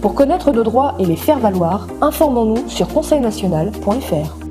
Pour connaître nos droits et les faire valoir, informons-nous sur conseilnational.fr.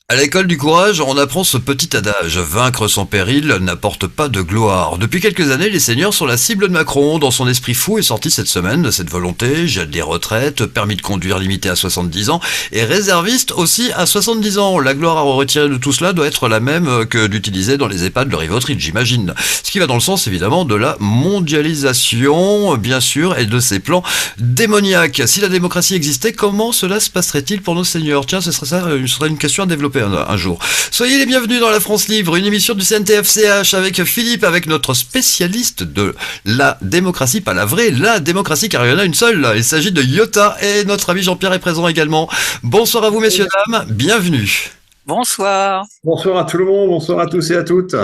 À l'école du courage, on apprend ce petit adage: vaincre sans péril n'apporte pas de gloire. Depuis quelques années, les seniors sont la cible de Macron. Dans son esprit fou est sorti cette semaine de cette volonté: gel des retraites, permis de conduire limité à 70 ans et réserviste aussi à 70 ans. La gloire à retirer de tout cela doit être la même que d'utiliser dans les EHPAD le Rivotril, j'imagine. Ce qui va dans le sens évidemment de la mondialisation, bien sûr, et de ses plans démoniaques. Si la démocratie existait, comment cela se passerait-il pour nos seniors? Tiens, ce serait une question à développer un jour. Soyez les bienvenus dans la France Libre, une émission du CNTF/CH avec Philippe, avec notre spécialiste de la démocratie, pas la vraie, la démocratie, car il y en a une seule. Il s'agit de Iota, et notre ami Jean-Pierre est présent également. Bonsoir à vous, messieurs, dames, bienvenue. Bonsoir. Bonsoir à tout le monde, bonsoir à tous et à toutes.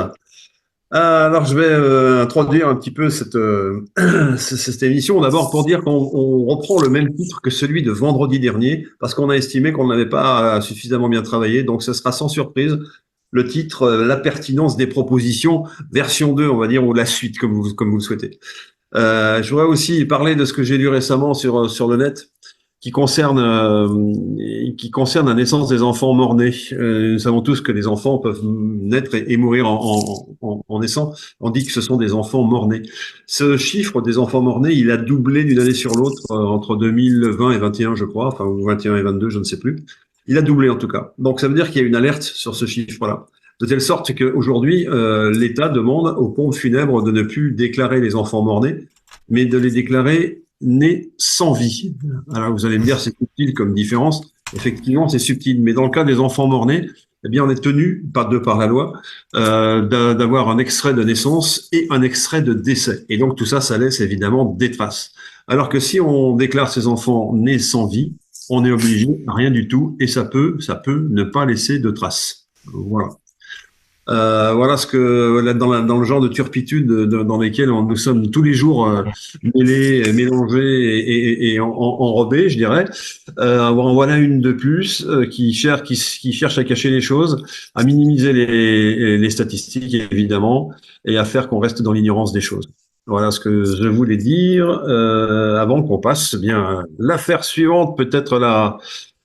Alors, je vais introduire un petit peu cette émission. D'abord, pour dire qu'on reprend le même titre que celui de vendredi dernier, parce qu'on a estimé qu'on n'avait pas suffisamment bien travaillé. Donc, ce sera sans surprise le titre La pertinence des propositions, version 2, on va dire, ou la suite, comme vous le souhaitez. Je voudrais aussi parler de ce que j'ai lu récemment sur le net, qui concerne la naissance des enfants mort-nés. Nous savons tous que les enfants peuvent naître et mourir en naissant. On dit que ce sont des enfants mort-nés. Ce chiffre des enfants mort-nés, il a doublé d'une année sur l'autre entre 2020 et 21, je crois, enfin 21 et 22, je ne sais plus. Il a doublé en tout cas. Donc ça veut dire qu'il y a une alerte sur ce chiffre-là. De telle sorte qu'aujourd'hui, l'État demande aux pompes funèbres de ne plus déclarer les enfants mort-nés, mais de les déclarer nés sans vie. Alors vous allez me dire, c'est subtil comme différence. Effectivement, c'est subtil. Mais dans le cas des enfants mort-nés, eh bien, on est tenu, par la loi, d'avoir un extrait de naissance et un extrait de décès. Et donc tout ça, ça laisse évidemment des traces. Alors que si on déclare ces enfants nés sans vie, on est obligé à rien du tout, et ça peut ne pas laisser de traces. Voilà. Voilà ce que dans le genre de turpitude dans lesquelles nous sommes tous les jours mêlés, mélangés et enrobés, je dirais. En voilà une de plus qui cherche à cacher les choses, à minimiser les statistiques évidemment, et à faire qu'on reste dans l'ignorance des choses. Voilà ce que je voulais dire avant qu'on passe bien à l'affaire suivante, peut-être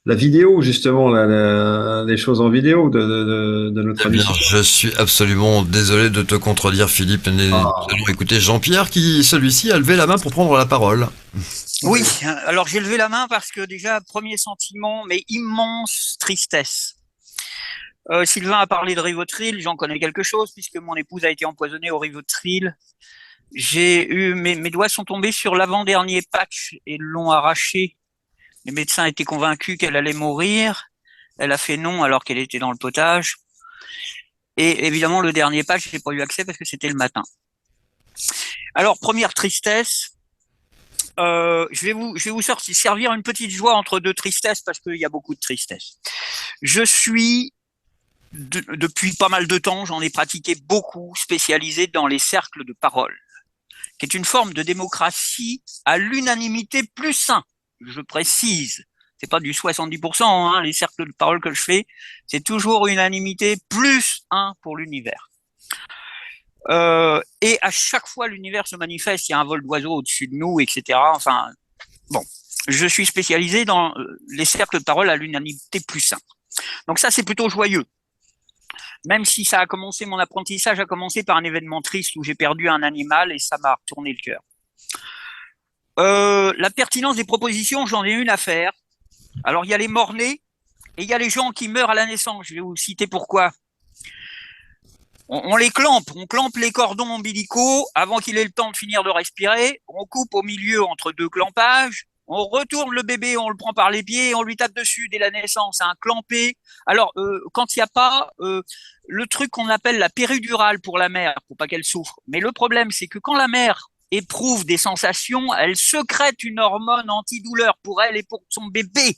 la vidéo, justement, les choses en vidéo de notre ami. Je suis absolument désolé de te contredire, Philippe. Nous allons écouter Jean-Pierre qui, celui-ci, a levé la main pour prendre la parole. Oui, alors j'ai levé la main parce que déjà, premier sentiment, mais immense tristesse. Sylvain a parlé de Rivotril, j'en connais quelque chose puisque mon épouse a été empoisonnée au Rivotril. Mes doigts sont tombés sur l'avant-dernier patch et l'ont arraché. Les médecins étaient convaincus qu'elle allait mourir. Elle a fait non alors qu'elle était dans le potage. Et évidemment, le dernier patch, j'ai pas eu accès parce que c'était le matin. Alors, première tristesse. Je vais vous servir une petite joie entre deux tristesses parce qu'il y a beaucoup de tristesse. Je suis, depuis pas mal de temps, j'en ai pratiqué beaucoup, spécialisé dans les cercles de parole, qui est une forme de démocratie à l'unanimité plus 1. Je précise, c'est pas du 70%, hein, les cercles de parole que je fais, c'est toujours unanimité plus 1 pour l'univers. Et à chaque fois l'univers se manifeste, il y a un vol d'oiseaux au-dessus de nous, etc. Enfin, bon, je suis spécialisé dans les cercles de parole à l'unanimité plus 1. Donc ça, c'est plutôt joyeux. Même si ça a commencé, mon apprentissage a commencé par un événement triste où j'ai perdu un animal et ça m'a retourné le cœur. La pertinence des propositions, j'en ai une à faire. Alors, il y a les morts-nés et il y a les gens qui meurent à la naissance. Je vais vous citer pourquoi. On les clampe, on clampe les cordons ombilicaux avant qu'il ait le temps de finir de respirer. On coupe au milieu entre deux clampages. On retourne le bébé, on le prend par les pieds et on lui tape dessus dès la naissance. C'est un clampé. Alors, quand il n'y a pas le truc qu'on appelle la péridurale pour la mère, pour pas qu'elle souffre. Mais le problème, c'est que quand la mère éprouve des sensations, elle sécrète une hormone antidouleur pour elle et pour son bébé.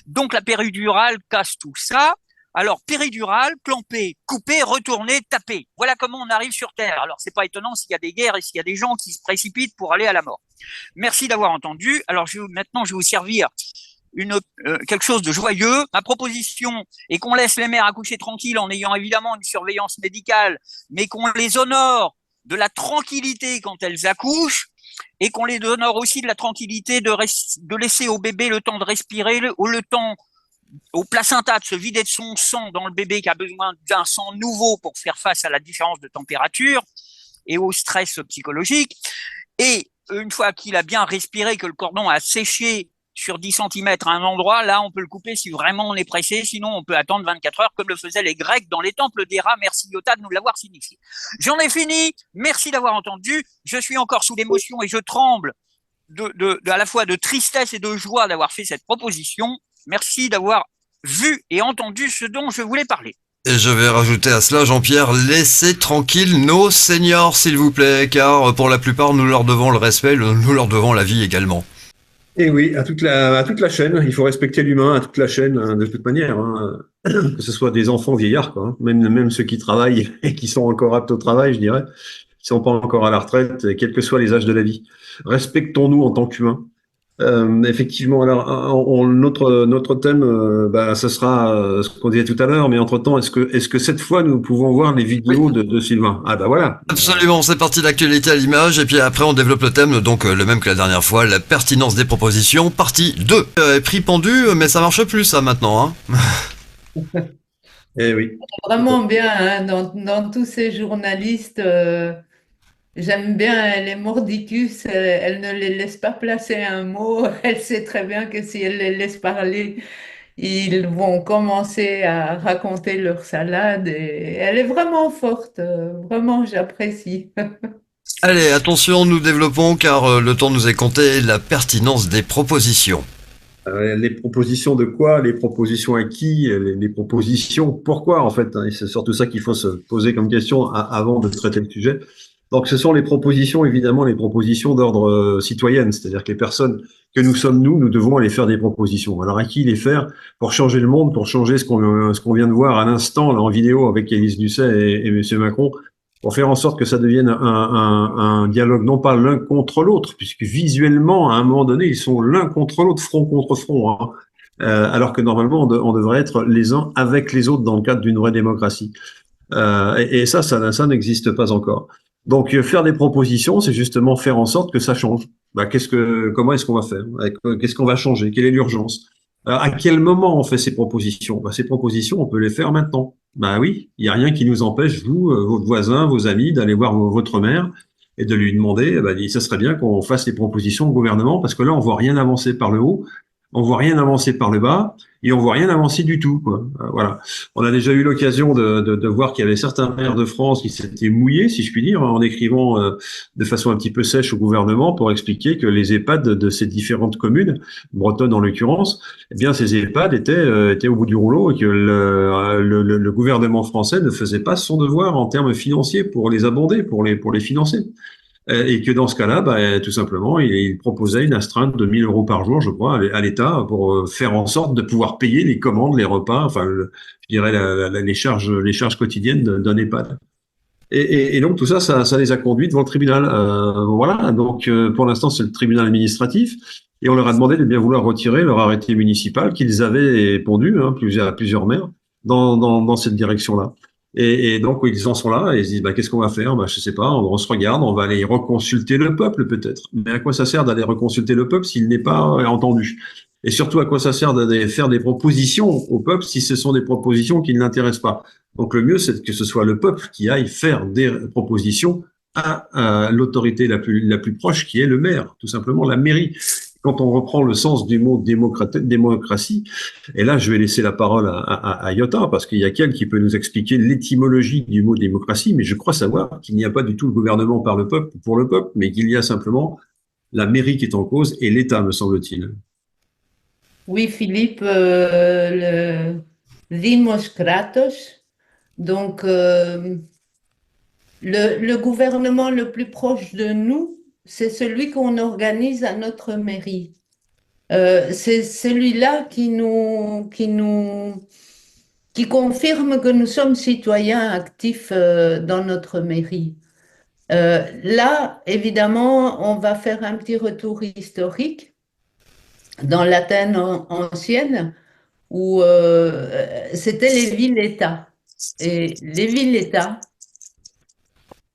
Donc la péridurale casse tout ça. Alors péridurale, clamper, couper, retourner, taper. Voilà comment on arrive sur Terre. Alors c'est pas étonnant s'il y a des guerres et s'il y a des gens qui se précipitent pour aller à la mort. Merci d'avoir entendu. Alors maintenant je vais vous servir quelque chose de joyeux. Ma proposition est qu'on laisse les mères accoucher tranquilles en ayant évidemment une surveillance médicale, mais qu'on les honore de la tranquillité quand elles accouchent et qu'on les honore aussi de la tranquillité de laisser au bébé le temps de respirer, le temps au placenta de se vider de son sang dans le bébé qui a besoin d'un sang nouveau pour faire face à la différence de température et au stress psychologique. Et une fois qu'il a bien respiré, que le cordon a séché sur 10 cm à un endroit, là, on peut le couper si vraiment on est pressé, sinon on peut attendre 24 heures comme le faisaient les Grecs dans les temples d'Héra. Merci Iota de nous l'avoir signifié. J'en ai fini, merci d'avoir entendu, je suis encore sous l'émotion et je tremble à la fois de tristesse et de joie d'avoir fait cette proposition. Merci d'avoir vu et entendu ce dont je voulais parler. Et je vais rajouter à cela, Jean-Pierre, laissez tranquilles nos seniors, s'il vous plaît, car pour la plupart, nous leur devons le respect, nous leur devons la vie également. Et oui, à toute la chaîne, il faut respecter l'humain à toute la chaîne, de toute manière, hein. Que ce soit des enfants, vieillards, quoi, hein. Même ceux qui travaillent et qui sont encore aptes au travail, je dirais, qui sont pas encore à la retraite, quels que soient les âges de la vie. Respectons-nous en tant qu'humains. Effectivement, alors notre thème, ce sera ce qu'on disait tout à l'heure, mais entre-temps, est-ce que cette fois nous pouvons voir les vidéos de Sylvain? Ah bah voilà. Absolument, c'est parti, l'actualité à l'image, et puis après on développe le thème, donc le même que la dernière fois, la pertinence des propositions, partie 2. Prix pendu, mais ça marche plus ça maintenant, hein. Eh oui. Vraiment bien, hein, dans tous ces journalistes, j'aime bien les mordicus, elle ne les laisse pas placer un mot, elle sait très bien que si elle les laisse parler, ils vont commencer à raconter leur salade et elle est vraiment forte, vraiment j'apprécie. Allez, attention, nous développons, car le temps nous est compté, la pertinence des propositions. Les propositions de quoi? Les propositions à qui? Les propositions pourquoi, en fait, hein. Et c'est surtout ça qu'il faut se poser comme question avant de traiter le sujet. Donc, ce sont les propositions, évidemment, les propositions d'ordre citoyenne, c'est-à-dire que les personnes que nous sommes, nous devons aller faire des propositions. Alors, à qui les faire pour changer le monde, pour changer ce qu'on vient de voir à l'instant là en vidéo avec Élise Lucet et Monsieur Macron, pour faire en sorte que ça devienne un dialogue non pas l'un contre l'autre, puisque visuellement, à un moment donné, ils sont l'un contre l'autre, front contre front, hein. Alors que normalement, on devrait être les uns avec les autres dans le cadre d'une vraie démocratie. Et ça n'existe pas encore. Donc, faire des propositions, c'est justement faire en sorte que ça change. Comment est-ce qu'on va faire? Qu'est-ce qu'on va changer? Quelle est l'urgence? À quel moment on fait ces propositions? Ces propositions, on peut les faire maintenant. Oui, il n'y a rien qui nous empêche, vous, votre voisin, vos amis, d'aller voir votre maire et de lui demander, ça serait bien qu'on fasse les propositions au gouvernement, parce que là, on voit rien avancer par le haut, on voit rien avancer par le bas, et on voit rien avancer du tout, quoi. Voilà. On a déjà eu l'occasion de voir qu'il y avait certains maires de France qui s'étaient mouillés, si je puis dire, en écrivant de façon un petit peu sèche au gouvernement pour expliquer que les EHPAD de ces différentes communes, bretonnes en l'occurrence, eh bien ces EHPAD étaient au bout du rouleau et que le gouvernement français ne faisait pas son devoir en termes financiers pour les abonder, pour les financer. Et que dans ce cas-là, tout simplement, il proposait une astreinte de 1 000 euros par jour, je crois, à l'État pour faire en sorte de pouvoir payer les commandes, les repas, enfin, je dirais les charges quotidiennes d'un EHPAD. Et donc tout ça, ça les a conduits devant le tribunal. Voilà. Donc pour l'instant, c'est le tribunal administratif, et on leur a demandé de bien vouloir retirer leur arrêté municipal qu'ils avaient pondu, hein, plusieurs maires, dans cette direction-là. Et donc, ils en sont là et ils se disent, qu'est-ce qu'on va faire? Je sais pas, on se regarde, on va aller reconsulter le peuple peut-être. Mais à quoi ça sert d'aller reconsulter le peuple s'il n'est pas entendu? Et surtout, à quoi ça sert d'aller faire des propositions au peuple si ce sont des propositions qui ne l'intéressent pas? Donc, le mieux, c'est que ce soit le peuple qui aille faire des propositions à l'autorité la plus proche, qui est le maire, tout simplement la mairie. Quand on reprend le sens du mot démocratie, et là je vais laisser la parole à Iota, parce qu'il y a qu'elle qui peut nous expliquer l'étymologie du mot démocratie, mais je crois savoir qu'il n'y a pas du tout le gouvernement par le peuple, pour le peuple, mais qu'il y a simplement la mairie qui est en cause et l'État, me semble-t-il. Oui, Philippe, le Dimos Kratos, donc le gouvernement le plus proche de nous, c'est celui qu'on organise à notre mairie. C'est celui-là qui confirme que nous sommes citoyens actifs dans notre mairie. Là, évidemment, on va faire un petit retour historique dans l'Athènes ancienne, où c'était les villes-États. Et les villes-États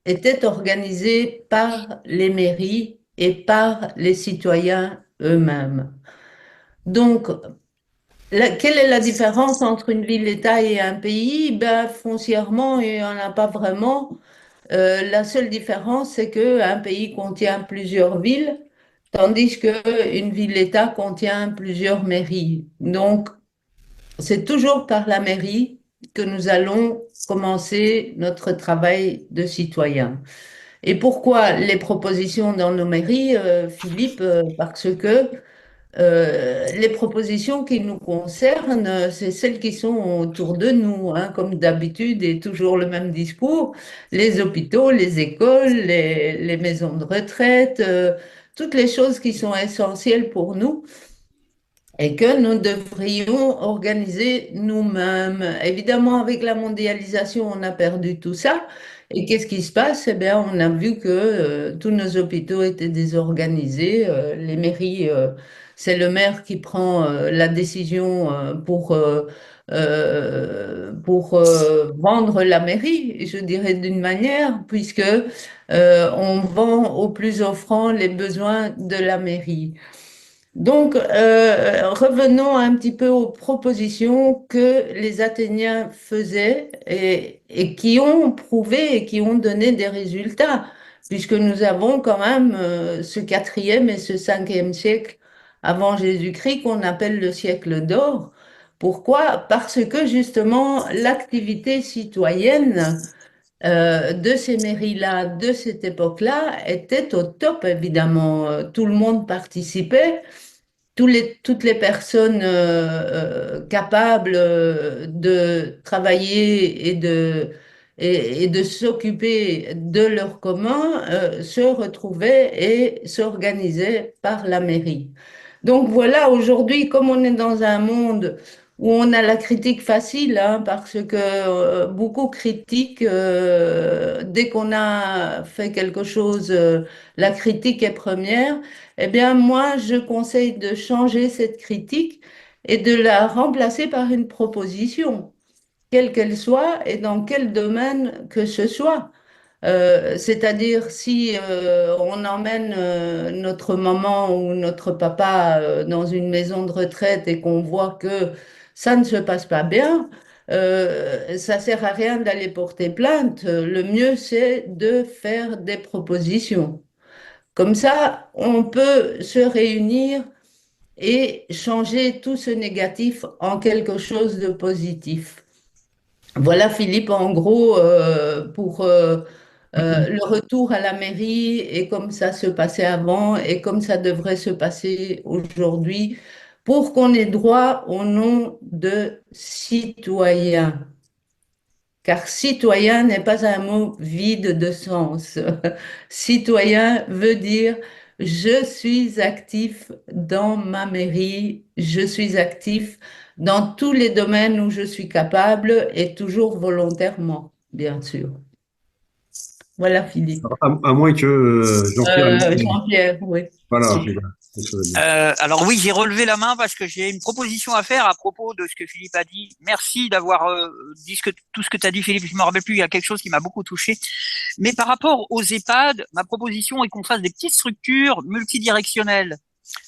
étaient organisées par les mairies et par les citoyens eux-mêmes. Donc, quelle est la différence entre une ville-État et un pays? Ben, foncièrement, il n'y en a pas vraiment. La seule différence, c'est qu'un pays contient plusieurs villes, tandis qu'une ville-État contient plusieurs mairies. Donc, c'est toujours par la mairie que nous allons commencer notre travail de citoyen. Et pourquoi les propositions dans nos mairies, Philippe? Parce que les propositions qui nous concernent, c'est celles qui sont autour de nous, hein, comme d'habitude, et toujours le même discours. Les hôpitaux, les écoles, les maisons de retraite, toutes les choses qui sont essentielles pour nous et que nous devrions organiser nous-mêmes. Évidemment, avec la mondialisation, on a perdu tout ça. Et qu'est-ce qui se passe? Eh bien, on a vu que tous nos hôpitaux étaient désorganisés. Les mairies, c'est le maire qui prend la décision pour vendre la mairie, je dirais d'une manière, puisque on vend au plus offrant les besoins de la mairie. Donc, revenons un petit peu aux propositions que les Athéniens faisaient et qui ont prouvé et qui ont donné des résultats, puisque nous avons quand même ce quatrième et ce cinquième siècle avant Jésus-Christ qu'on appelle le siècle d'or. Pourquoi? Parce que justement, l'activité citoyenne de ces mairies-là, de cette époque-là, était au top, évidemment. Tout le monde participait toutes les personnes capables de travailler et de s'occuper de leurs communs se retrouvaient et s'organisaient par la mairie. Donc voilà, aujourd'hui, comme on est dans un monde où on a la critique facile, hein, parce que beaucoup critiquent dès qu'on a fait quelque chose, la critique est première. Eh bien, moi, je conseille de changer cette critique et de la remplacer par une proposition, quelle qu'elle soit et dans quel domaine que ce soit. C'est-à-dire si on emmène notre maman ou notre papa dans une maison de retraite et qu'on voit que ça ne se passe pas bien, ça sert à rien d'aller porter plainte. Le mieux, c'est de faire des propositions. Comme ça, on peut se réunir et changer tout ce négatif en quelque chose de positif. Voilà, Philippe, en gros, pour le retour à la mairie et comme ça se passait avant et comme ça devrait se passer aujourd'hui, pour qu'on ait droit au nom de citoyen. Car citoyen n'est pas un mot vide de sens. Citoyen veut dire je suis actif dans ma mairie, je suis actif dans tous les domaines où je suis capable et toujours volontairement, bien sûr. Voilà, Philippe. À moins que Jean-Pierre. Jean-Pierre, oui. Voilà, il a quelque chose à dire. Alors oui, j'ai relevé la main parce que j'ai une proposition à faire à propos de ce que Philippe a dit. Merci d'avoir dit tout ce que tu as dit, Philippe. Je me rappelle plus, il y a quelque chose qui m'a beaucoup touché. Mais par rapport aux EHPAD, ma proposition est qu'on fasse des petites structures multidirectionnelles.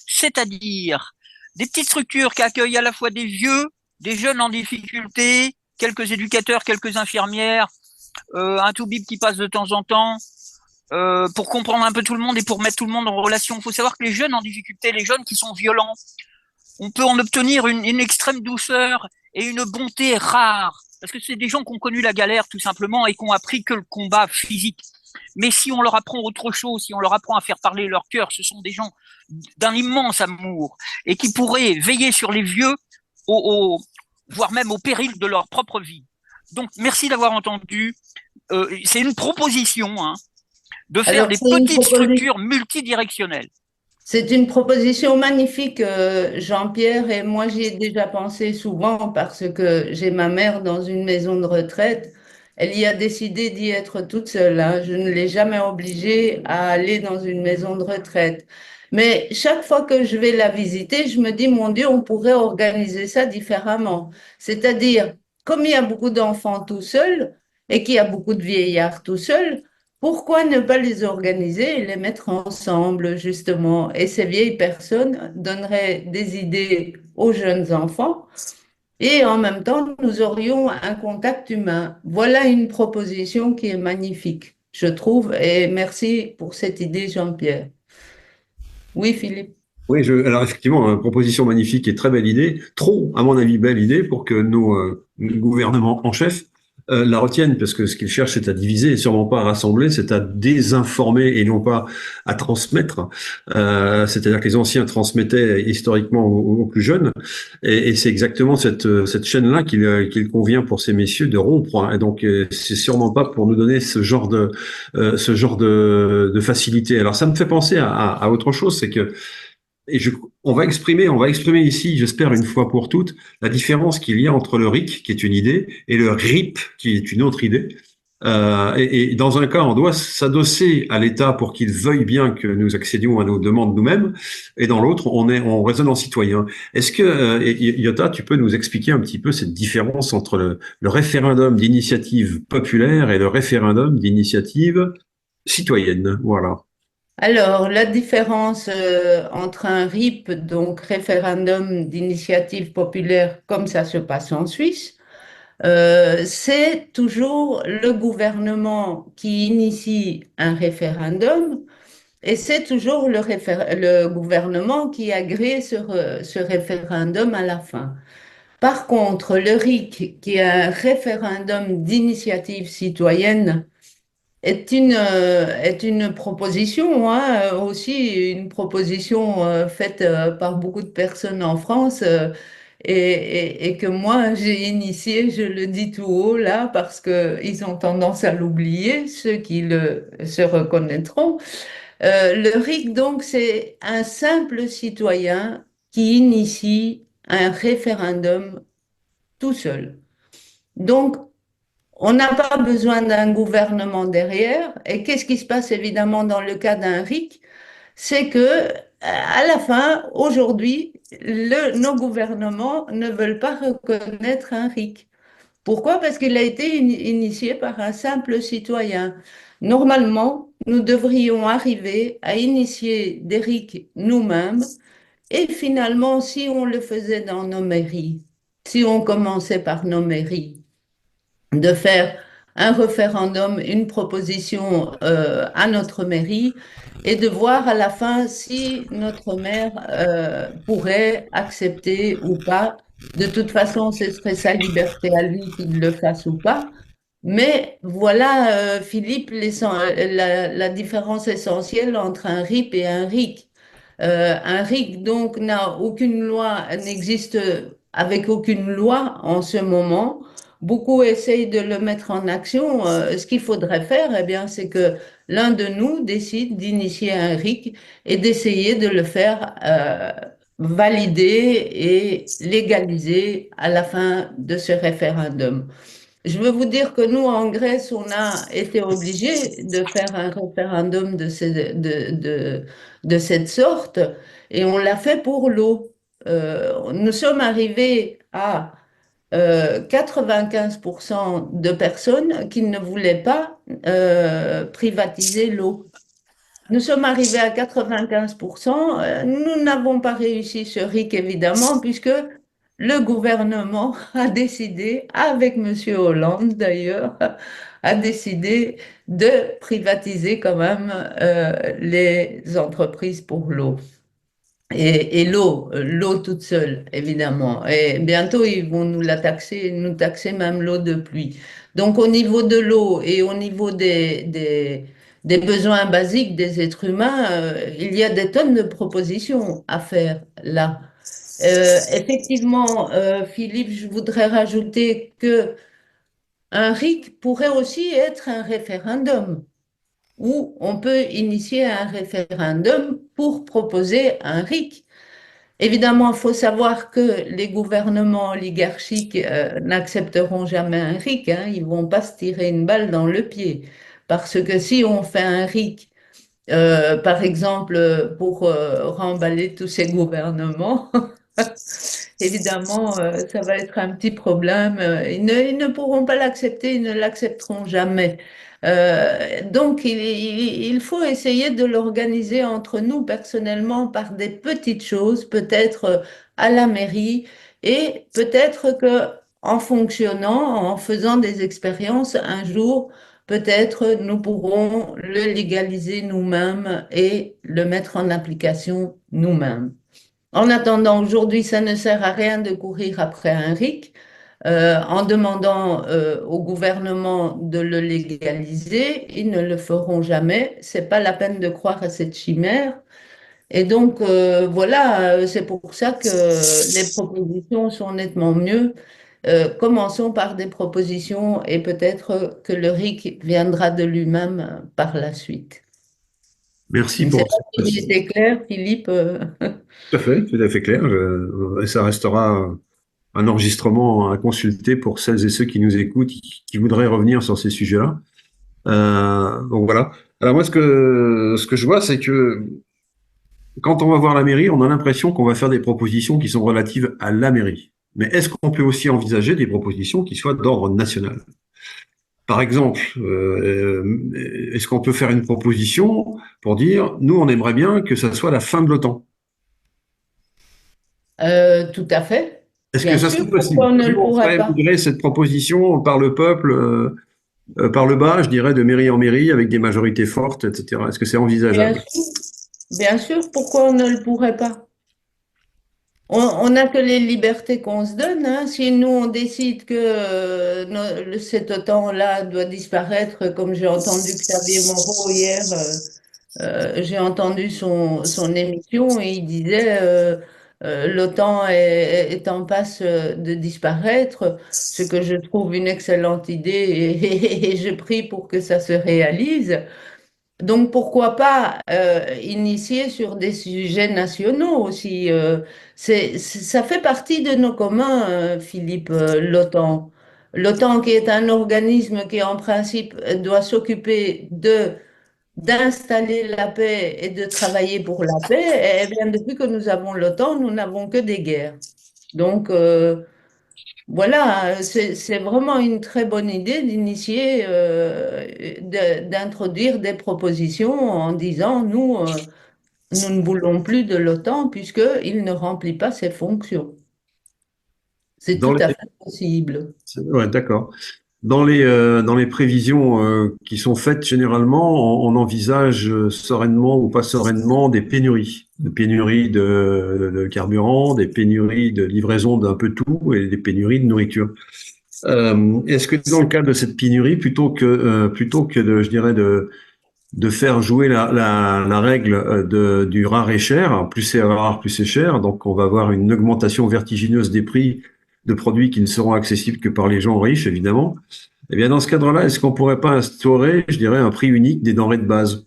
C'est-à-dire des petites structures qui accueillent à la fois des vieux, des jeunes en difficulté, quelques éducateurs, quelques infirmières, un toubib qui passe de temps en temps, pour comprendre un peu tout le monde et pour mettre tout le monde en relation. Il faut savoir que les jeunes en difficulté, les jeunes qui sont violents, on peut en obtenir une extrême douceur et une bonté rare. Parce que c'est des gens qui ont connu la galère tout simplement et qui ont appris que le combat physique. Mais si on leur apprend autre chose, si on leur apprend à faire parler leur cœur, ce sont des gens d'un immense amour et qui pourraient veiller sur les vieux, voire même au péril de leur propre vie. Donc, merci d'avoir entendu. C'est une proposition, hein, de faire Alors, des petites structures multidirectionnelles. C'est une proposition magnifique, Jean-Pierre, et moi j'y ai déjà pensé souvent parce que j'ai ma mère dans une maison de retraite. Elle y a décidé d'y être toute seule, hein. Je ne l'ai jamais obligée à aller dans une maison de retraite. Mais chaque fois que je vais la visiter, je me dis, mon Dieu, on pourrait organiser ça différemment. C'est-à-dire, comme il y a beaucoup d'enfants tout seuls et qu'il y a beaucoup de vieillards tout seuls, pourquoi ne pas les organiser et les mettre ensemble, justement? Et ces vieilles personnes donneraient des idées aux jeunes enfants et en même temps, nous aurions un contact humain. Voilà une proposition qui est magnifique, je trouve, et merci pour cette idée, Jean-Pierre. Oui, Philippe. Oui, alors effectivement, proposition magnifique et très belle idée. Trop, à mon avis, belle idée pour que nos gouvernements en chef la retiennent, parce que ce qu'ils cherchent, c'est à diviser et sûrement pas à rassembler, c'est à désinformer et non pas à transmettre. C'est-à-dire que les anciens transmettaient historiquement aux plus jeunes, et c'est exactement cette chaîne-là qu'il convient pour ces messieurs de rompre. Hein. Et donc, c'est sûrement pas pour nous donner ce genre de facilité. Alors, ça me fait penser à autre chose, c'est que on va exprimer ici, j'espère une fois pour toutes, la différence qu'il y a entre le RIC, qui est une idée, et le RIP, qui est une autre idée. Et dans un cas, on doit s'adosser à l'État pour qu'il veuille bien que nous accédions à nos demandes nous-mêmes, et dans l'autre, on raisonne en citoyen. Est-ce que, Iota, tu peux nous expliquer un petit peu cette différence entre le référendum d'initiative populaire et le référendum d'initiative citoyenne? Voilà. Alors, la différence entre un RIP, donc référendum d'initiative populaire, comme ça se passe en Suisse, c'est toujours le gouvernement qui initie un référendum et c'est toujours le gouvernement qui agrée ce référendum à la fin. Par contre, le RIC, qui est un référendum d'initiative citoyenne, est une proposition, hein, aussi une proposition faite par beaucoup de personnes en France et que moi j'ai initiée, je le dis tout haut là, parce qu'ils ont tendance à l'oublier, ceux qui se reconnaîtront. Le RIC, donc, c'est un simple citoyen qui initie un référendum tout seul. Donc, on n'a pas besoin d'un gouvernement derrière. Et qu'est-ce qui se passe évidemment dans le cas d'un RIC? C'est que, à la fin, aujourd'hui, nos gouvernements ne veulent pas reconnaître un RIC. Pourquoi? Parce qu'il a été initié par un simple citoyen. Normalement, nous devrions arriver à initier des RIC nous-mêmes. Et finalement, si on le faisait dans nos mairies, si on commençait par nos mairies, de faire un référendum, une proposition à notre mairie et de voir à la fin si notre maire pourrait accepter ou pas. De toute façon, ce serait sa liberté à lui qu'il le fasse ou pas. Mais voilà, Philippe, la différence essentielle entre un RIP et un RIC. Un RIC, donc, n'a aucune loi, n'existe avec aucune loi en ce moment. Beaucoup essayent de le mettre en action. Ce qu'il faudrait faire, eh bien, c'est que l'un de nous décide d'initier un RIC et d'essayer de le faire valider et légaliser à la fin de ce référendum. Je veux vous dire que nous, en Grèce, on a été obligés de faire un référendum de cette sorte et on l'a fait pour l'eau. Nous sommes arrivés à 95% de personnes qui ne voulaient pas privatiser l'eau. Nous sommes arrivés à 95%. Nous n'avons pas réussi ce RIC, évidemment, puisque le gouvernement a décidé, avec Monsieur Hollande d'ailleurs, a décidé de privatiser quand même les entreprises pour l'eau. Et l'eau toute seule, évidemment. Et bientôt, ils vont nous taxer même l'eau de pluie. Donc, au niveau de l'eau et au niveau des besoins basiques des êtres humains, il y a des tonnes de propositions à faire là. Effectivement, Philippe, je voudrais rajouter que un RIC pourrait aussi être un référendum où on peut initier un référendum pour proposer un RIC. Évidemment, il faut savoir que les gouvernements oligarchiques n'accepteront jamais un RIC, hein. Ils ne vont pas se tirer une balle dans le pied. Parce que si on fait un RIC, par exemple, pour remballer tous ces gouvernements, évidemment, ça va être un petit problème. Ils ne pourront pas l'accepter, ils ne l'accepteront jamais. Donc, il faut essayer de l'organiser entre nous personnellement par des petites choses, peut-être à la mairie, et peut-être que en fonctionnant, en faisant des expériences, un jour, peut-être nous pourrons le légaliser nous-mêmes et le mettre en application nous-mêmes. En attendant, aujourd'hui, ça ne sert à rien de courir après un RIC en demandant au gouvernement de le légaliser. Ils ne le feront jamais. C'est pas la peine de croire à cette chimère. Et donc, voilà, c'est pour ça que les propositions sont nettement mieux. Commençons par des propositions et peut-être que le RIC viendra de lui-même par la suite. Je Merci ne sais pour pas si cette. j'étais claire, Philippe. Tout à fait clair. Et ça restera un enregistrement à consulter pour celles et ceux qui nous écoutent, qui voudraient revenir sur ces sujets-là. Donc voilà. Alors moi, ce que je vois, c'est que quand on va voir la mairie, on a l'impression qu'on va faire des propositions qui sont relatives à la mairie. Mais est-ce qu'on peut aussi envisager des propositions qui soient d'ordre national? Par exemple, est-ce qu'on peut faire une proposition pour dire, nous, on aimerait bien que ça soit la fin de l'OTAN? Tout à fait, Est-ce que bien ça sûr, serait pourquoi possible? on ne le Comment on pourrait ferait pas? migrer cette proposition par le peuple, par le bas, je dirais, de mairie en mairie, avec des majorités fortes, etc. Est-ce que c'est Bien envisageable? sûr, bien sûr, pourquoi on ne le pourrait pas? On n'a que les libertés qu'on se donne, hein. Si nous, on décide que cet OTAN-là doit disparaître, comme j'ai entendu Xavier Moreau hier, j'ai entendu son émission et il disait l'OTAN est en passe de disparaître, ce que je trouve une excellente idée et je prie pour que ça se réalise. Donc pourquoi pas initier sur des sujets nationaux aussi. Ça fait partie de nos communs, Philippe, l'OTAN. L'OTAN qui est un organisme qui en principe doit s'occuper d'installer la paix et de travailler pour la paix, eh bien, depuis que nous avons l'OTAN, nous n'avons que des guerres. Donc, voilà, c'est vraiment une très bonne idée d'initier, d'introduire des propositions en disant, nous ne voulons plus de l'OTAN puisqu'il ne remplit pas ses fonctions. C'est Dans tout les, à fait possible. ouais, d'accord. Dans les prévisions qui sont faites, généralement, on envisage sereinement ou pas sereinement des pénuries. Des pénuries de carburant, des pénuries de livraison d'un peu tout et des pénuries de nourriture. Est-ce que dans le cadre de cette pénurie, plutôt que de, je dirais, de faire jouer la règle du rare et cher, plus c'est rare, plus c'est cher, donc on va avoir une augmentation vertigineuse des prix de produits qui ne seront accessibles que par les gens riches, évidemment. Eh bien, dans ce cadre-là, est-ce qu'on pourrait pas instaurer, je dirais, un prix unique des denrées de base?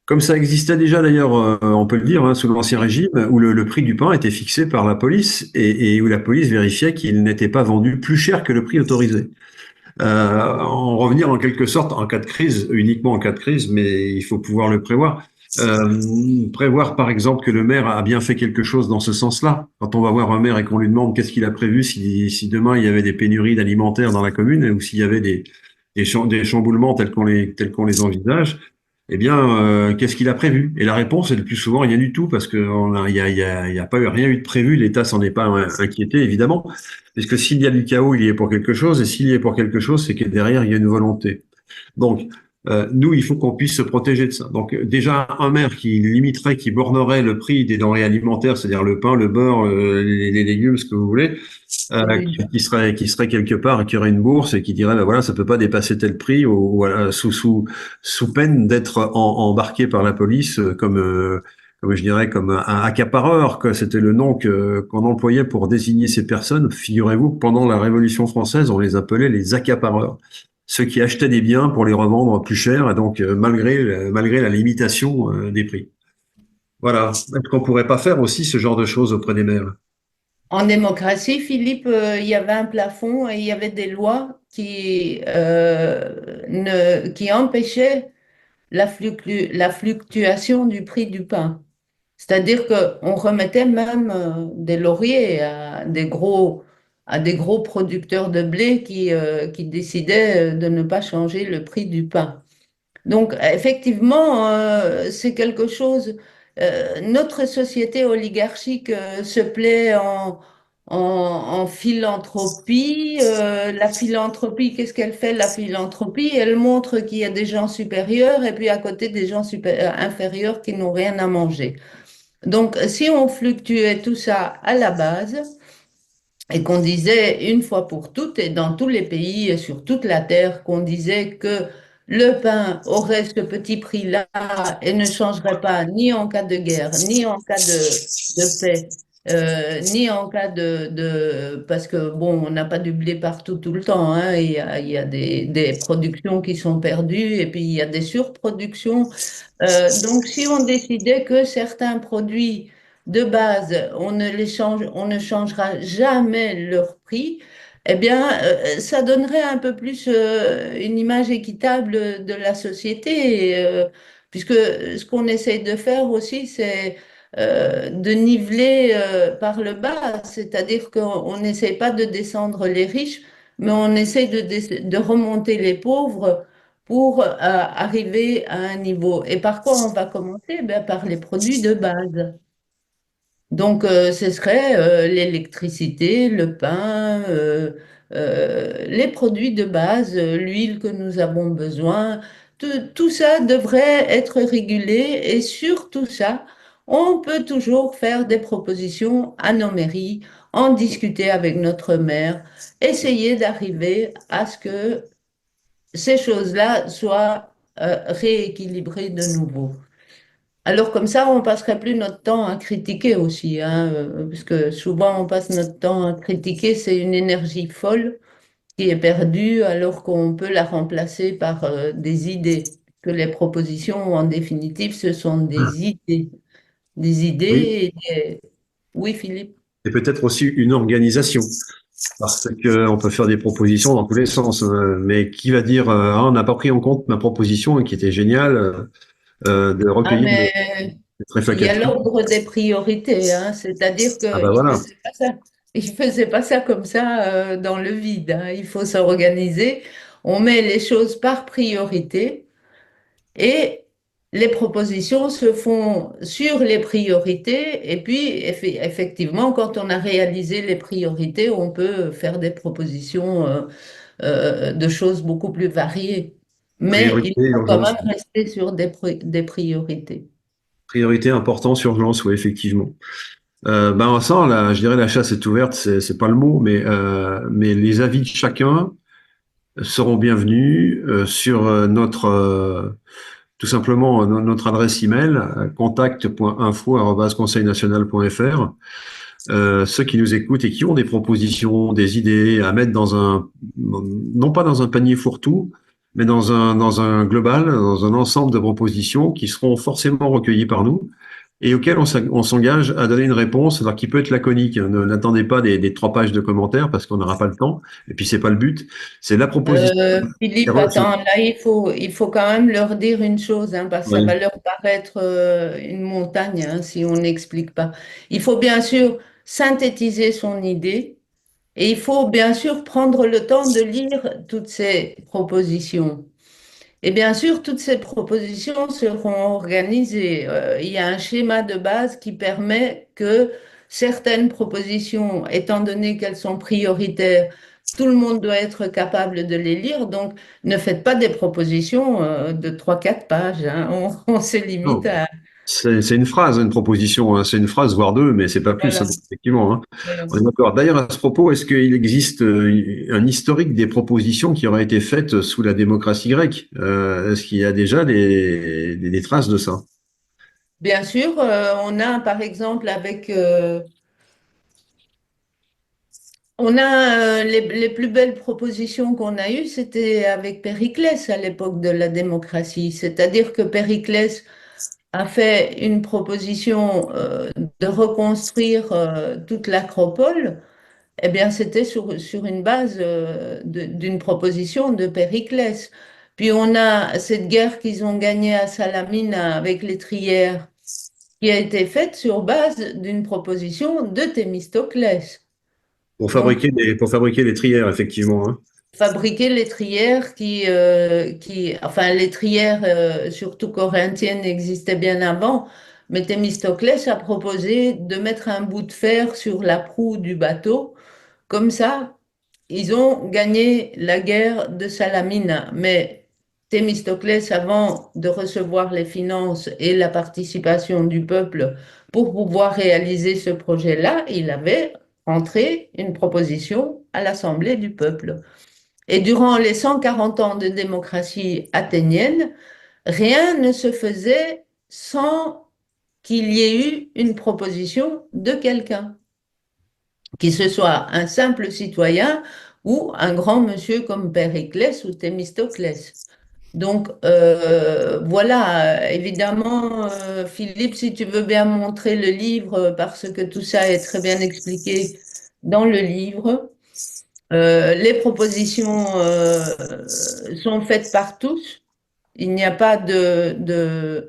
Comme ça existait déjà d'ailleurs, on peut le dire, hein, sous l'Ancien Régime, où le prix du pain était fixé par la police et où la police vérifiait qu'il n'était pas vendu plus cher que le prix autorisé. En revenir en quelque sorte en cas de crise, uniquement en cas de crise, mais il faut pouvoir le prévoir. Prévoir par exemple que le maire a bien fait quelque chose dans ce sens-là. Quand on va voir un maire et qu'on lui demande qu'est-ce qu'il a prévu si demain il y avait des pénuries d'alimentaires dans la commune ou s'il y avait des chamboulements tels qu'on les envisage, eh bien, qu'est-ce qu'il a prévu? Et la réponse est le plus souvent rien du tout parce que il y a pas eu rien eu de prévu. L'État s'en est pas inquiété évidemment, parce que s'il y a du chaos, il y est pour quelque chose, et s'il y est pour quelque chose, c'est que derrière il y a une volonté. Donc, nous, il faut qu'on puisse se protéger de ça. Donc, déjà, un maire qui limiterait, qui bornerait le prix des denrées alimentaires, c'est-à-dire le pain, le beurre, les légumes, ce que vous voulez, qui serait quelque part, qui aurait une bourse et qui dirait, ben voilà, ça peut pas dépasser tel prix, ou voilà, sous peine d'être embarqué par la police comme je dirais, comme un accapareur, que c'était le nom qu'on employait pour désigner ces personnes. Figurez-vous, pendant la Révolution française, on les appelait les accapareurs, ceux qui achetaient des biens pour les revendre plus cher, et donc malgré la limitation des prix. Voilà. Est-ce qu'on pourrait pas faire aussi ce genre de choses auprès des maires? En démocratie, Philippe, il y avait un plafond et il y avait des lois qui empêchaient la fluctuation du prix du pain. C'est-à-dire qu'on remettait même des lauriers à des gros producteurs de blé qui décidaient de ne pas changer le prix du pain. Donc, effectivement, c'est quelque chose. Notre société oligarchique se plaît en philanthropie. La philanthropie, qu'est-ce qu'elle fait? La philanthropie, elle montre qu'il y a des gens supérieurs et puis à côté des gens inférieurs qui n'ont rien à manger. Donc, si on fluctuait tout ça à la base, et qu'on disait une fois pour toutes, et dans tous les pays et sur toute la terre, qu'on disait que le pain aurait ce petit prix-là et ne changerait pas ni en cas de guerre, ni en cas de paix, ni en cas Parce que, bon, on n'a pas du blé partout tout le temps, hein. Il y a des productions qui sont perdues et puis il y a des surproductions. Donc, si on décidait que certains produits de base, on ne changera jamais leur prix, eh bien, ça donnerait un peu plus une image équitable de la société, puisque ce qu'on essaye de faire aussi, c'est de niveler par le bas, c'est-à-dire qu'on n'essaye pas de descendre les riches, mais on essaye de remonter les pauvres pour arriver à un niveau. Et par quoi on va commencer? Ben, par les produits de base. Donc, ce serait l'électricité, le pain, les produits de base, l'huile que nous avons besoin. Tout ça devrait être régulé et sur tout ça, on peut toujours faire des propositions à nos mairies, en discuter avec notre maire, essayer d'arriver à ce que ces choses-là soient rééquilibrées de nouveau. Alors comme ça, on passerait plus notre temps à critiquer aussi, hein, parce que souvent on passe notre temps à critiquer, c'est une énergie folle qui est perdue alors qu'on peut la remplacer par des idées. Que les propositions, en définitive, ce sont des idées. Des Oui, idées Oui, Philippe. et peut-être aussi une organisation. Parce qu'on peut faire des propositions dans tous les sens, mais qui va dire ah, on n'a pas pris en compte ma proposition qui était géniale de Ah, recueillir mais cette il y a réflexion. l'ordre des priorités, hein, c'est-à-dire Ah ben qu'il ne voilà. faisait pas ça. Il faisait pas ça comme ça dans le vide, hein. Il faut s'organiser. On met les choses par priorité et les propositions se font sur les priorités. Et puis, effectivement, quand on a réalisé les priorités, on peut faire des propositions de choses beaucoup plus variées. Mais il Priorité, faut quand urgence. même rester sur des priorités. Priorité, importance, urgence, oui, effectivement. Ben ça, là, je dirais la chasse est ouverte, c'est pas le mot, mais les avis de chacun seront bienvenus sur tout simplement notre adresse email contact.info@conseilnational.fr. Ceux qui nous écoutent et qui ont des propositions, des idées à mettre non pas dans un panier fourre-tout, mais dans un global, dans un ensemble de propositions qui seront forcément recueillies par nous et auxquelles on s'engage à donner une réponse, alors qui peut être laconique. N'attendez pas des 3 pages de commentaires parce qu'on n'aura pas le temps. Et puis c'est pas le but. C'est la proposition. Philippe, attends, là, il faut quand même leur dire une chose, hein, parce que ça va Oui. leur paraître une montagne, hein, si on n'explique pas. Il faut bien sûr synthétiser son idée et il faut bien sûr prendre le temps de lire toutes ces propositions. Et bien sûr, toutes ces propositions seront organisées. Il y a un schéma de base qui permet que certaines propositions, étant donné qu'elles sont prioritaires, tout le monde doit être capable de les lire. Donc, ne faites pas des propositions de 3 4 pages, hein. On se limite Non. à... C'est une phrase, une proposition, hein. C'est une phrase, voire deux, mais c'est pas plus, hein, Voilà, effectivement, hein. voilà. On est d'accord. D'ailleurs, à ce propos, est-ce qu'il existe un historique des propositions qui auraient été faites sous la démocratie grecque? Est-ce qu'il y a déjà des traces de ça? Bien sûr, on a par exemple on a les plus belles propositions qu'on a eues, c'était avec Périclès à l'époque de la démocratie. C'est-à-dire que Périclès a fait une proposition de reconstruire toute l'acropole. Eh bien, c'était sur une base d'une proposition de Périclès. Puis on a cette guerre qu'ils ont gagnée à Salamine avec les trières. qui a été faite sur base d'une proposition de Thémistoclès. Pour Donc, fabriquer les trières, effectivement, hein. fabriquer l'étrière enfin l'étrière, surtout corinthienne, existait bien avant, mais Thémistoclès a proposé de mettre un bout de fer sur la proue du bateau. Comme ça, ils ont gagné la guerre de Salamina. Mais Thémistoclès, avant de recevoir les finances et la participation du peuple pour pouvoir réaliser ce projet-là, il avait entré une proposition à l'Assemblée du peuple. Et durant les 140 ans de démocratie athénienne, rien ne se faisait sans qu'il y ait eu une proposition de quelqu'un, qu'il ce soit un simple citoyen ou un grand monsieur comme Périclès ou Thémistoclès. Donc voilà, évidemment, Philippe, si tu veux bien montrer le livre, parce que tout ça est très bien expliqué dans le livre. Les propositions sont faites par tous. Il n'y a pas de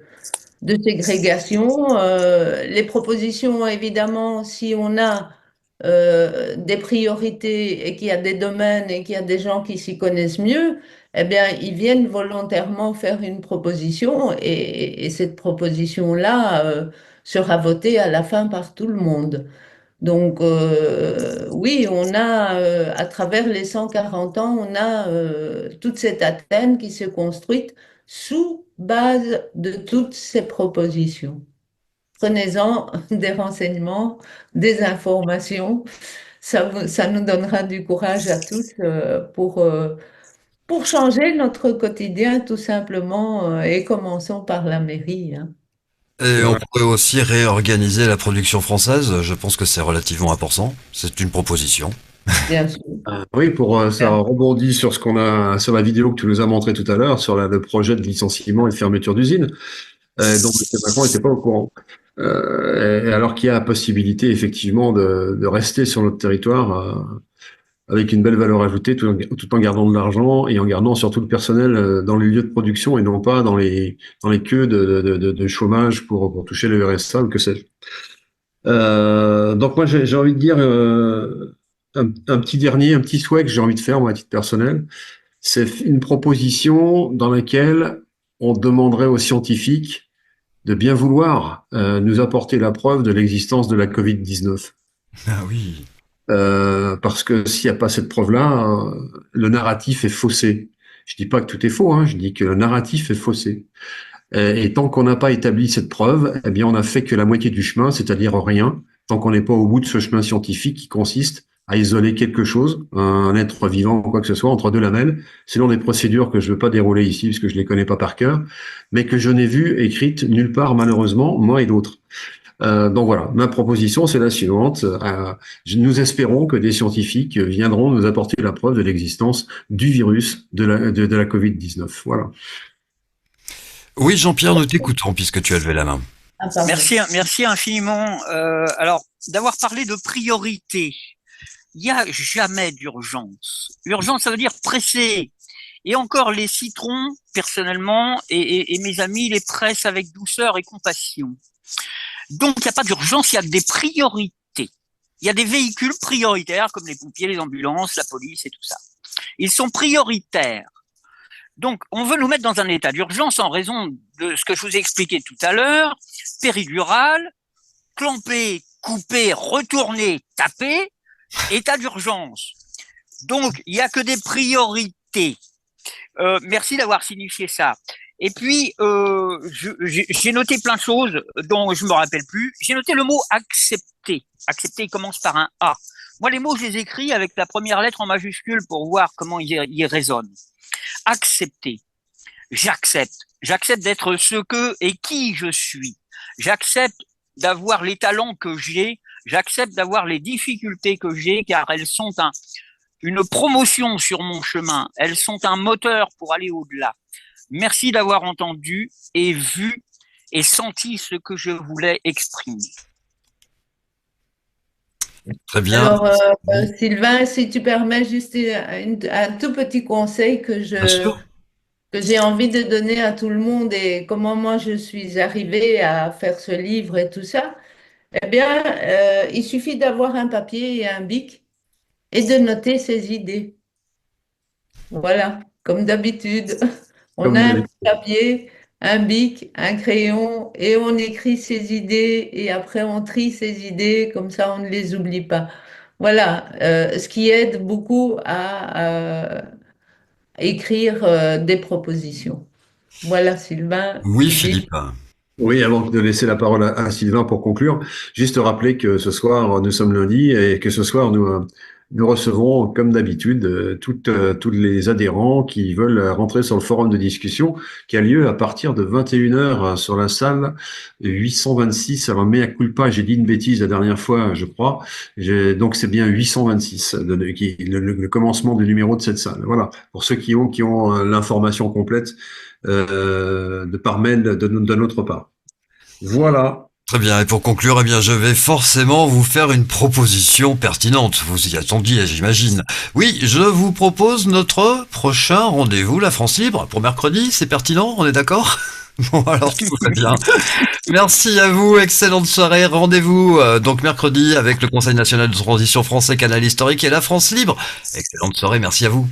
ségrégation. Les propositions, évidemment, si on a des priorités et qu'il y a des domaines et qu'il y a des gens qui s'y connaissent mieux, eh bien, ils viennent volontairement faire une proposition et cette proposition-là sera votée à la fin par tout le monde. Donc, oui, on a, à travers les 140 ans, on a toute cette Athènes qui s'est construite sous base de toutes ces propositions. Prenez-en des renseignements, des informations. Ça nous donnera du courage à tous pour changer notre quotidien, tout simplement, et commençons par la mairie, hein, Et on Ouais. pourrait aussi réorganiser la production française. Je pense que c'est relativement important. C'est une proposition. bien sûr. Oui, ça rebondit sur sur la vidéo que tu nous as montrée tout à l'heure, sur le projet de licenciement et de fermeture d'usine, dont M. Macron n'était pas au courant. Et alors qu'il y a la possibilité, effectivement, de rester sur notre territoire, avec une belle valeur ajoutée, tout en gardant de l'argent et en gardant surtout le personnel dans les lieux de production et non pas dans les queues de chômage pour toucher le RSA ou que sais-je. Donc moi j'ai envie de dire un petit souhait que j'ai envie de faire moi à titre personnel, c'est une proposition dans laquelle on demanderait aux scientifiques de bien vouloir nous apporter la preuve de l'existence de la Covid-19. Ah oui. Parce que s'il n'y a pas cette preuve-là, le narratif est faussé. Je dis pas que tout est faux, hein, je dis que le narratif est faussé. Et tant qu'on n'a pas établi cette preuve, eh bien, on n'a fait que la moitié du chemin, c'est-à-dire rien, tant qu'on n'est pas au bout de ce chemin scientifique qui consiste à isoler quelque chose, un être vivant ou quoi que ce soit, entre deux lamelles, selon des procédures que je ne veux pas dérouler ici, parce que je les connais pas par cœur, mais que je n'ai vues écrites nulle part, malheureusement, moi et d'autres. Donc voilà, ma proposition, c'est la suivante. Nous espérons que des scientifiques viendront nous apporter la preuve de l'existence du virus de la Covid-19. Voilà. Oui, Jean-Pierre, nous t'écoutons puisque tu as levé la main. Ah, pardon. Merci infiniment. Alors, d'avoir parlé de priorité. Il n'y a jamais d'urgence. Urgence, ça veut dire pressé. Et encore, les citrons, personnellement, et mes amis, les pressent avec douceur et compassion. Donc, il n'y a pas d'urgence, il y a des priorités. Il y a des véhicules prioritaires, comme les pompiers, les ambulances, la police et tout ça. Ils sont prioritaires. Donc, on veut nous mettre dans un état d'urgence en raison de ce que je vous ai expliqué tout à l'heure, péridurale, clamper, couper, retourner, taper, état d'urgence. Donc, il n'y a que des priorités. Merci d'avoir signifié ça. Et puis, j'ai noté plein de choses dont je me rappelle plus. J'ai noté le mot accepter. Accepter, il commence par un A. Moi, les mots, je les écris avec la première lettre en majuscule pour voir comment ils résonnent. Accepter. J'accepte. J'accepte d'être ce que et qui je suis. J'accepte d'avoir les talents que j'ai. J'accepte d'avoir les difficultés que j'ai, car elles sont une promotion sur mon chemin. Elles sont un moteur pour aller au-delà. Merci d'avoir entendu et vu et senti ce que je voulais exprimer. Très bien. Alors, Sylvain, si tu permets juste un tout petit conseil que Bien sûr. que j'ai envie de donner à tout le monde et comment moi je suis arrivée à faire ce livre et tout ça, eh bien, il suffit d'avoir un papier et un bic et de noter ses idées. Voilà, comme d'habitude. On a Comme un d'habitude. petit papier, un bic, un crayon et on écrit ses idées et après on trie ses idées, comme ça on ne les oublie pas. Voilà, ce qui aide beaucoup à écrire des propositions. Voilà, Sylvain, Oui, le livre. Philippe. Oui, avant de laisser la parole à Sylvain pour conclure, juste rappeler que ce soir, nous sommes lundi et que ce soir, nous recevons, comme d'habitude, tous les adhérents qui veulent rentrer sur le forum de discussion qui a lieu à partir de 21 heures sur la salle 826. Alors, mea culpa, j'ai dit une bêtise la dernière fois, je crois. Donc, c'est bien 826, le commencement du numéro de cette salle. Voilà. Pour ceux qui ont l'information complète, de par mail de notre part. Voilà. Très bien, et pour conclure, eh bien, je vais forcément vous faire une proposition pertinente. Vous y attendiez, j'imagine. Oui, je vous propose notre prochain rendez-vous, la France Libre, pour mercredi. C'est pertinent, on est d'accord? Bon, alors, tout très bien. Merci à vous, excellente soirée. Rendez-vous donc mercredi avec le Conseil national de transition français, Canal historique et la France Libre. Excellente soirée, merci à vous.